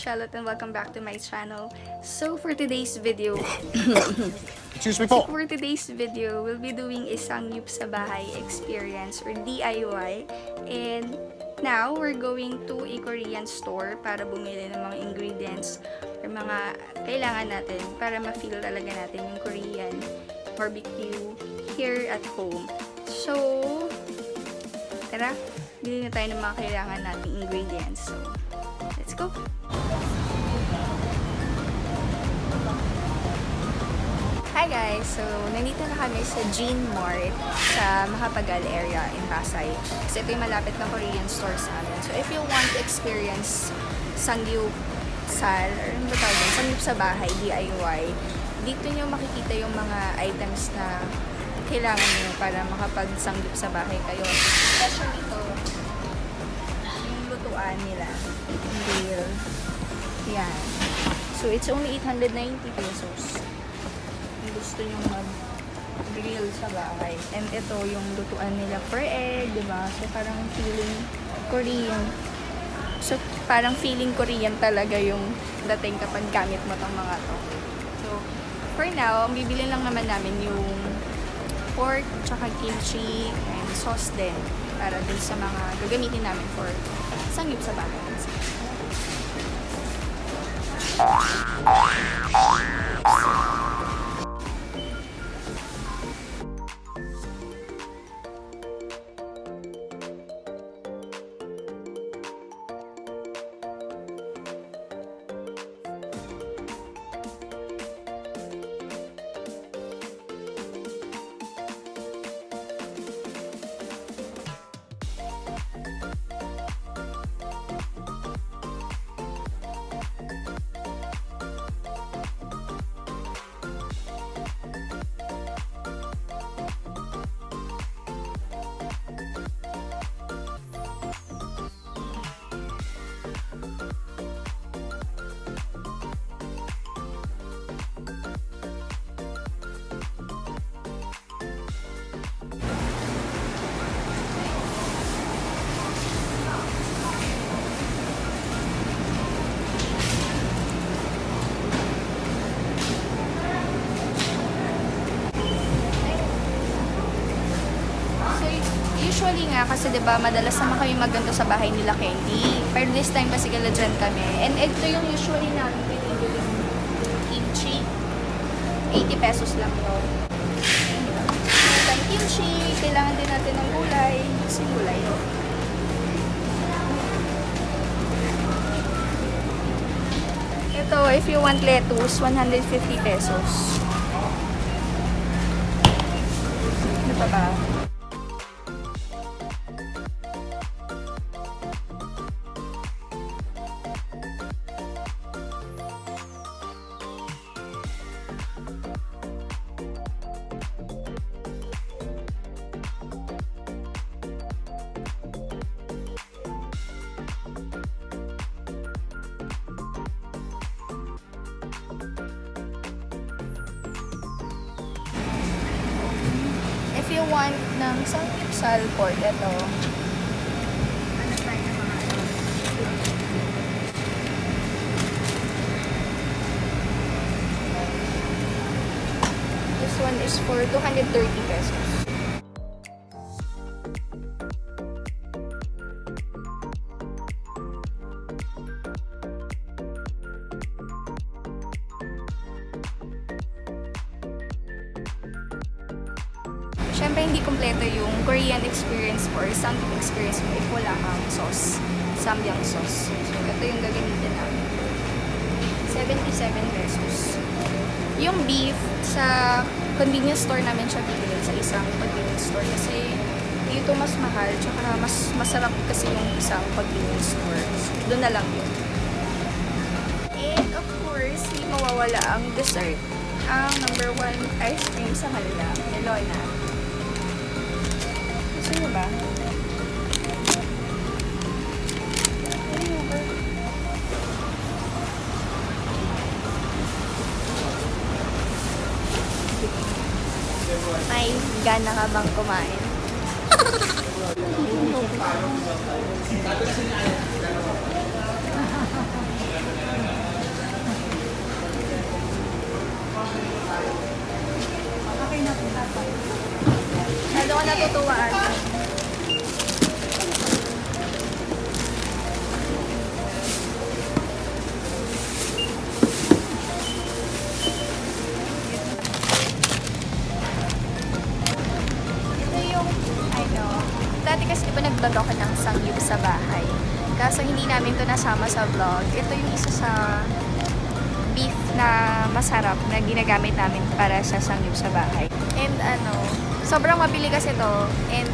Charlotte and welcome back to my channel. So for today's video, Excuse me po. we'll be doing a Samgyup sa bahay experience or DIY. And now, we're going to a Korean store para bumili ng mga ingredients or mga kailangan natin para ma-feel talaga natin yung Korean barbecue here at home. So, tara, bili na tayo ng mga kailangan nating ingredients. So, let's go! Hi guys! So, nandito na kami sa Jean Mart sa Mahapagal area in Bahay. Kasi ito yung malapit na Korean store sa amin. So, if you want to experience Samgyup or ano ba tawag yun? Samgyup sa bahay, DIY, dito nyo makikita yung mga items na kailangan nyo para makapag-Samgyup sa bahay kayo. Especially ito, yung lutuan nila. Grill. Yan. So, it's only 890 pesos. Gusto nyo mag-grill sa bahay. And ito yung lutuan nila per egg, diba? So, parang feeling Korean. So, parang feeling Korean talaga yung dating kapag gamit mo tong mga to. So, for now, ang bibili lang naman namin yung pork, tsaka kimchi, and sauce din. Para din sa mga gagamitin namin for Samgyup sa bahay. Usually nga, kasi diba, madalas naman kami magganto sa bahay nila Candy. Pero this time kasi gala dyan kami. And ito yung usually namin pinili yung kimchi. 80 pesos lang yun. Ito kimchi. Kailangan din natin ng gulay. Kasi gulay yun. Ito, if you want lettuce, 150 pesos. Ano pa ba? If you want ng Samgyup salport, ito. This one is for 230 pesos. Siyempre, hindi kompleto yung Korean experience or Samgyup experience mo if wala kang sauce, Samgyang sauce. So, ito yung gagamitin namin. 77 pesos. Yung beef, sa convenience store namin siya bibili sa isang convenience store kasi dito mas mahal, tsaka mas masarap kasi yung isang convenience store. So, doon na lang yun. And of course, hindi mawawala ang dessert. Ang number 1 ice cream sa kanila, Melona. Gusto nyo ba? May gana ka bang kumain? matutuwa ate. Ito yung, dati kasi di ba nag-vlog ako ng Samgyup sa bahay. Kaso hindi namin to nasama sa vlog. Ito yung isa sa beef na masarap na ginagamit namin para sa Samgyup sa bahay. And sobrang mabili kasi to and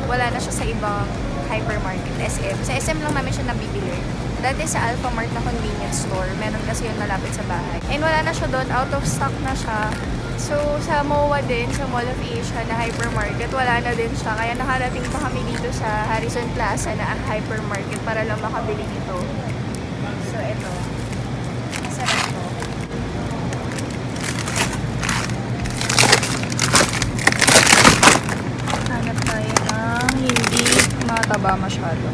wala na siya sa ibang hypermarket, SM. Sa SM lang namin siya nabibili. Dati sa Alpha Mart na convenience store, meron kasi yun malapit sa bahay. And wala na siya doon, out of stock na siya. So, sa MOA din, sa Mall of Asia na hypermarket, wala na din siya. Kaya nakarating pa kami dito sa Harrison Plaza na hypermarket para lang makabili nito. So, eto. Masarap to. Hanap tayo ng hindi mataba masyado.